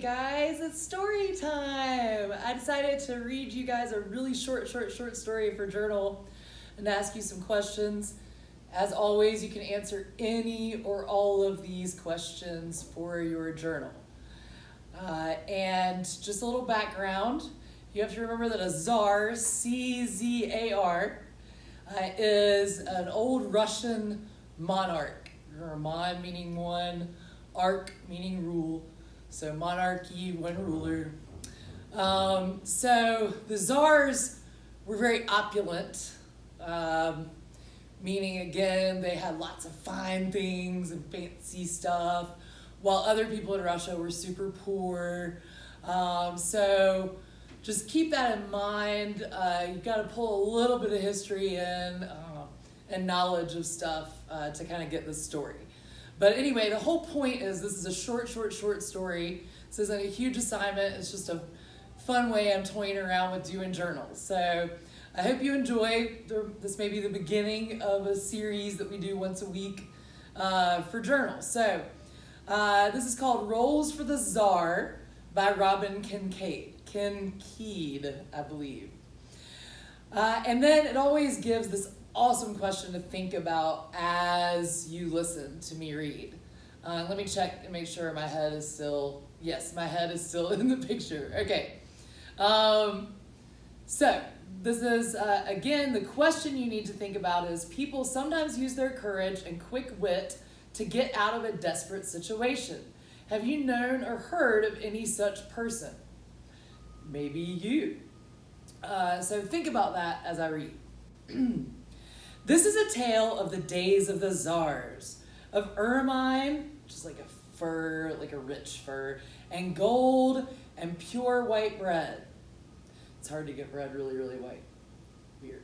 Guys, it's story time. I decided to read you guys a really short story for journal and ask you some questions. As always, you can answer any or all of these questions for your journal. And just a little background, you have to remember that a Czar, C-Z-A-R, is an old Russian monarch. Mon meaning one, arch meaning rule. So monarchy, one ruler. So the Czars were very opulent, meaning again, they had lots of fine things and fancy stuff, while other people in Russia were super poor. So just keep that in mind. You've got to pull a little bit of history in and knowledge of stuff to kind of get the story. But anyway, the whole point is this is a short story. This isn't a huge assignment. It's just a fun way I'm toying around with doing journals. So I hope you enjoy. This may be the beginning of a series that we do once a week for journals. So this is called Rolls for the Czar by Robin Kinkead, I believe. And then it always gives this awesome question to think about as you listen to me read. Let me check and make sure my head is still, yes, my head is still in the picture. Okay. So this is, again, the question you need to think about is people sometimes use their courage and quick wit to get out of a desperate situation. Have you known or heard of any such person? Maybe you. So think about that as I read. This is a tale of the days of the czars, of ermine, which is like a fur, like a rich fur, and gold and pure white bread. It's hard to get bread really white. Weird.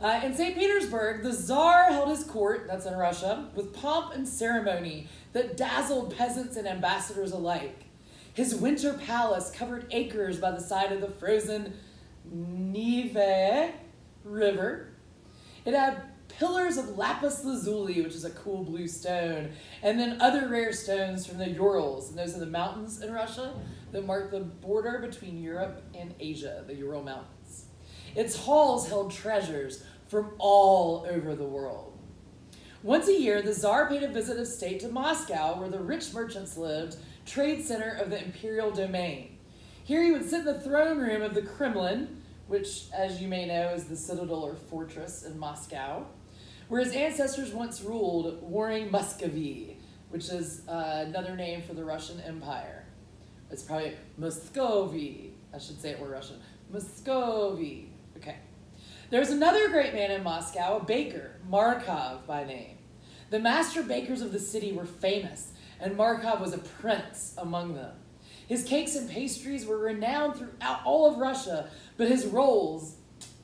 In St. Petersburg, the Czar held his court, that's in Russia, with pomp and ceremony that dazzled peasants and ambassadors alike. His winter palace covered acres by the side of the frozen Neve River. It had pillars of lapis lazuli, which is a cool blue stone, and then other rare stones from the Urals, and those are the mountains in Russia that mark the border between Europe and Asia, the Ural Mountains. Its halls held treasures from all over the world. Once a year, the Tsar paid a visit of state to Moscow, where the rich merchants lived, trade center of the imperial domain. Here he would sit in the throne room of the Kremlin, which, as you may know, is the citadel or fortress in Moscow, where his ancestors once ruled, warring Muscovy, which is another name for the Russian Empire. It's probably Muscovy. I should say it more Russian. Muscovy. Okay. There's another great man in Moscow, a baker, Markov by name. The master bakers of the city were famous, and Markov was a prince among them. His cakes and pastries were renowned throughout all of Russia, but his rolls,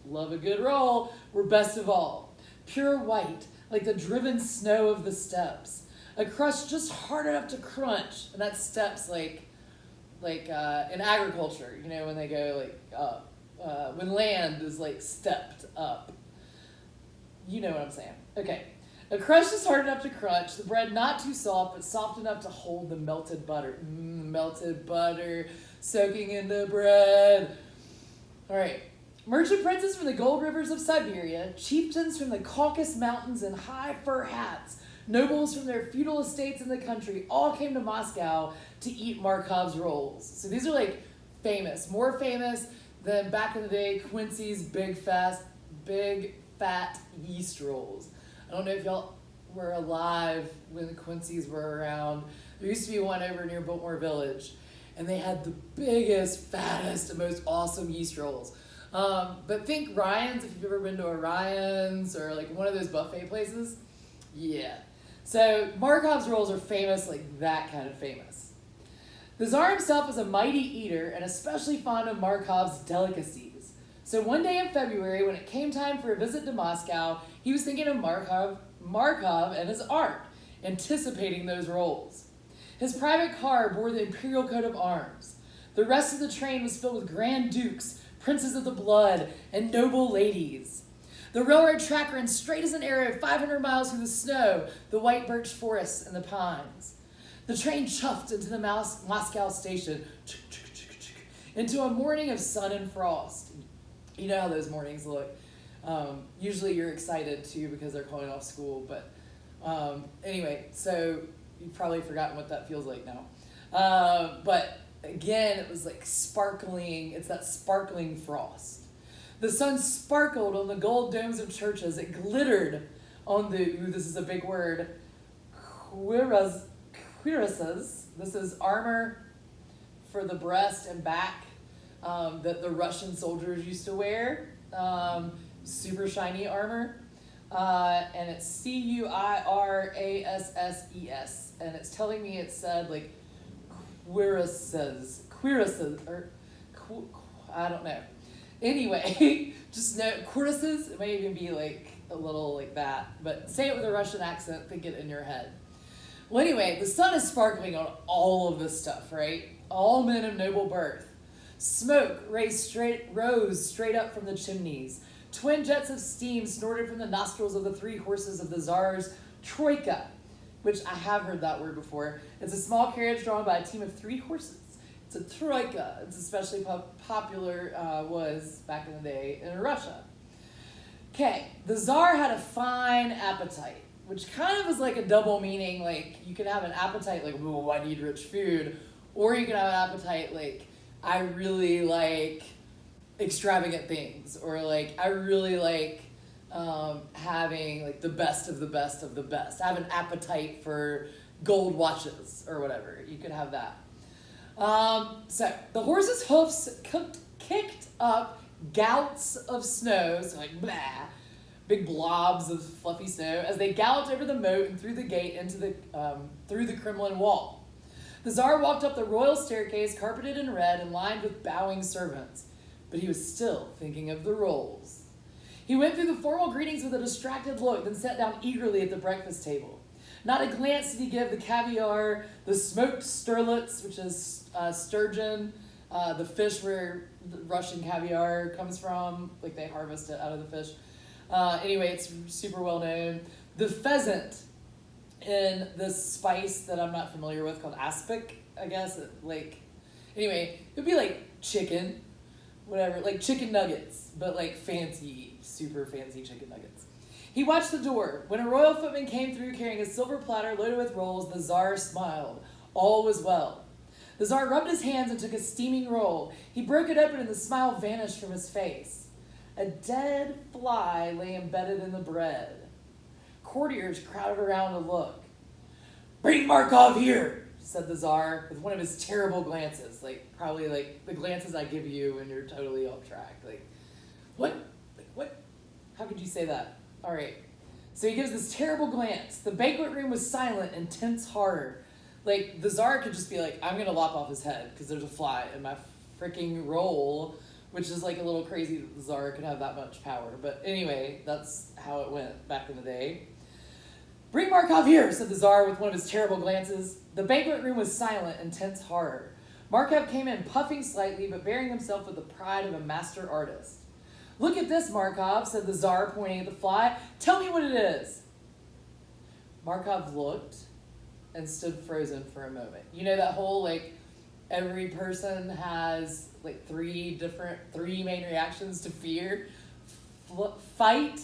love a good roll, were best of all. Pure white, like the driven snow of the steppes. A crust just hard enough to crunch, and that's steppes like in agriculture, you know, when they go like up, when land is like stepped up. You know what I'm saying. Okay. A crust is hard enough to crunch, the bread not too soft, but soft enough to hold the melted butter. Melted butter soaking into bread. All right. Merchant princes from the gold rivers of Siberia, chieftains from the Caucasus Mountains in high fur hats, nobles from their feudal estates in the country all came to Moscow to eat Markov's rolls. So these are like famous, more famous than back in the day, Quincy's big fat yeast rolls. I don't know if y'all were alive when the Quincy's were around. There used to be one over near Biltmore Village, and they had the biggest, fattest, and most awesome yeast rolls. But think Ryan's, if you've ever been to a Ryan's or like one of those buffet places. Yeah. So Markov's rolls are famous, like that kind of famous. The Tsar himself is a mighty eater and especially fond of Markov's delicacies. So one day in February, when it came time for a visit to Moscow, he was thinking of Markov and his art, anticipating those rolls. His private car bore the imperial coat of arms. The rest of the train was filled with grand dukes, princes of the blood, and noble ladies. The railroad track ran straight as an arrow 500 miles through the snow, the white birch forests, and the pines. The train chuffed into the Moscow station, into a morning of sun and frost. You know how those mornings look. Usually you're excited too because they're calling off school, but anyway, so you've probably forgotten what that feels like now. But again, it was like sparkling, it's that sparkling frost. The sun sparkled on the gold domes of churches. It glittered on the, this is a big word, cuirasses. This is armor for the breast and back that the Russian soldiers used to wear. Super shiny armor. And it's cuirasses. And it's telling me it said like cuirasses, or I don't know. Anyway, just know cuirasses. It may even be like a little like that, but say it with a Russian accent, think it in your head. Well, anyway, the sun is sparkling on all of this stuff, right? All men of noble birth. Smoke rose straight up from the chimneys. Twin jets of steam snorted from the nostrils of the 3 horses of the Czar's troika, which I have heard that word before. It's a small carriage drawn by a team of 3 horses. It's a troika. It's especially popular, was back in the day in Russia. Okay, the Czar had a fine appetite, which kind of is like a double meaning. Like, you can have an appetite like, oh, I need rich food, or you can have an appetite like, I really like extravagant things, or like, I really like having like the best of the best of the best. I have an appetite for gold watches or whatever. You could have that. So the horse's hoofs kicked up gouts of snow, so like blah, big blobs of fluffy snow, as they galloped over the moat and through the gate into the through the Kremlin wall. The Tsar walked up the royal staircase, carpeted in red and lined with bowing servants, but he was still thinking of the rolls. He went through the formal greetings with a distracted look, then sat down eagerly at the breakfast table. Not a glance did he give the caviar, the smoked sterlets, which is sturgeon, the fish where the Russian caviar comes from, like they harvest it out of the fish. Anyway, it's super well known. The pheasant in this spice that I'm not familiar with called aspic, I guess. Anyway, it would be like chicken, whatever, like chicken nuggets, but like fancy, super fancy chicken nuggets. He watched the door. When a royal footman came through carrying a silver platter loaded with rolls, the Tsar smiled. All was well. The Tsar rubbed his hands and took a steaming roll. He broke it open and the smile vanished from his face. A dead fly lay embedded in the bread. Courtiers crowded around to look. "Bring Markov here," said the Tsar with one of his terrible glances. Like, probably like the glances I give you when you're totally off track. Like, what? Like, what? How could you say that? All right. So he gives this terrible glance. The banquet room was silent in tense horror. Like, the Tsar could just be like, I'm going to lop off his head because there's a fly in my freaking roll, which is like a little crazy that the Tsar could have that much power. But anyway, that's how it went back in the day. "Bring Markov here," said the Tsar with one of his terrible glances. The banquet room was silent in tense horror. Markov came in puffing slightly, but bearing himself with the pride of a master artist. "Look at this, Markov," said the Tsar, pointing at the fly. "Tell me what it is." Markov looked and stood frozen for a moment. You know that whole, like, every person has, like, three main reactions to fear? Fight,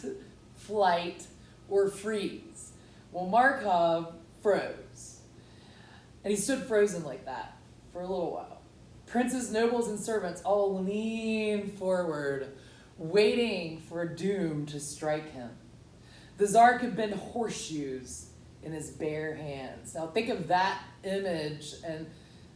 flight, or freeze. Well, Markov froze. And he stood frozen like that for a little while. Princes, nobles, and servants all leaned forward, waiting for doom to strike him. The Tsar could bend horseshoes in his bare hands. Now think of that image and,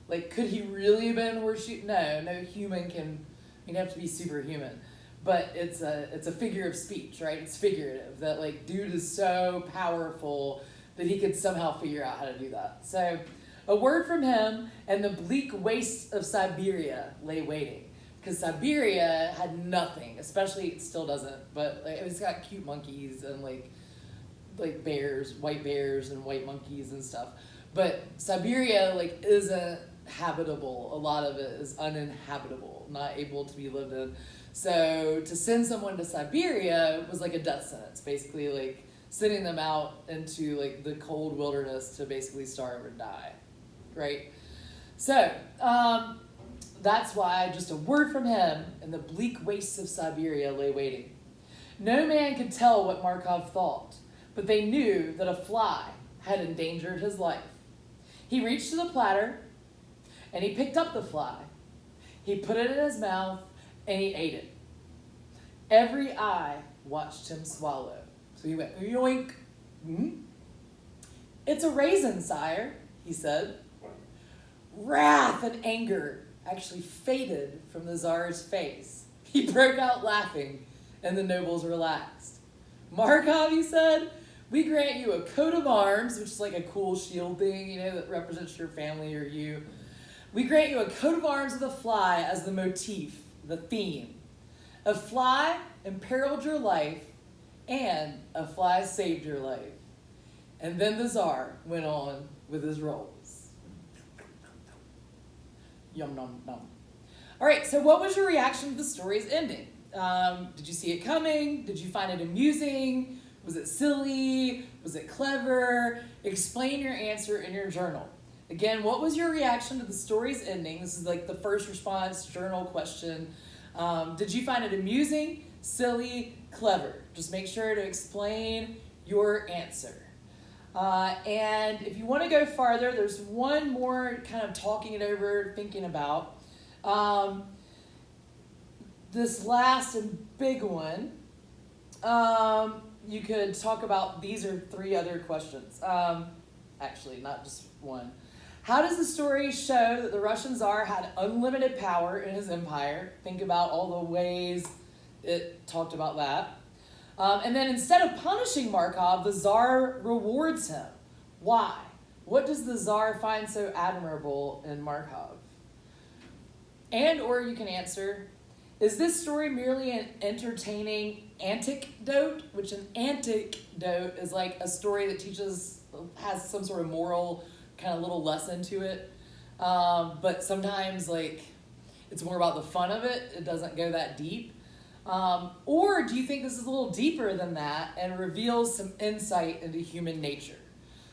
like, could he really bend horseshoes? No human can, you'd have to be superhuman. But it's a figure of speech, right? It's figurative, that, like, dude is so powerful that he could somehow figure out how to do that. So a word from him, and the bleak wastes of Siberia lay waiting. Because Siberia had nothing, especially, it still doesn't, but like, it's got cute monkeys and like bears, white bears and white monkeys and stuff. But Siberia, like, isn't habitable. A lot of it is uninhabitable, not able to be lived in. So to send someone to Siberia was like a death sentence, basically, like sending them out into like the cold wilderness to basically starve or die. right? So, that's why just a word from him and the bleak wastes of Siberia lay waiting. No man could tell what Markov thought, but they knew that a fly had endangered his life. He reached to the platter, and he picked up the fly. He put it in his mouth, and he ate it. Every eye watched him swallow. So he went, yoink. It's a raisin, sire, he said. Wrath and anger actually faded from the Tsar's face. He broke out laughing, and the nobles relaxed. Markov, he said, we grant you a coat of arms, which is like a cool shield thing, that represents your family or you. We grant you a coat of arms with a fly as the motif, the theme. A fly imperiled your life, and a fly saved your life. And then the Tsar went on with his rolls. Yum, nom, nom. All right, so what was your reaction to the story's ending? Did you see it coming? Did you find it amusing? Was it silly? Was it clever? Explain your answer in your journal. Again, what was your reaction to the story's ending? This is like the first response journal question. Did you find it amusing, silly, clever? Just make sure to explain your answer. And if you want to go farther, there's one more kind of talking it over, thinking about. This last and big one, you could talk about, these are 3 other questions. Actually, not just one. How does the story show that the Russian Tsar had unlimited power in his empire? Think about all the ways it talked about that. And then instead of punishing Markov, the Tsar rewards him. Why? What does the Tsar find so admirable in Markov? And or you can answer, is this story merely an entertaining anecdote? Which an anecdote is like a story that has some sort of moral kind of little lesson to it. But sometimes it's more about the fun of it. It doesn't go that deep. Or do you think this is a little deeper than that and reveals some insight into human nature?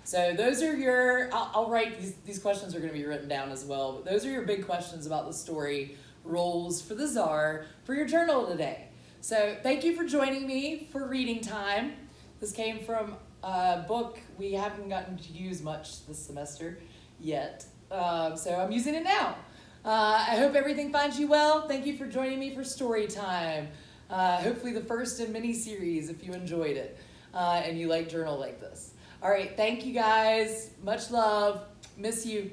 So those are I'll write, these questions are going to be written down as well, but those are your big questions about the story, roles for the Tsar, for your journal today. So thank you for joining me for reading time. This came from a book we haven't gotten to use much this semester yet, so I'm using it now. I hope everything finds you well. Thank you for joining me for story time. Hopefully the first in mini series if you enjoyed it and you like journal like this. All right, thank you guys. Much love. Miss you.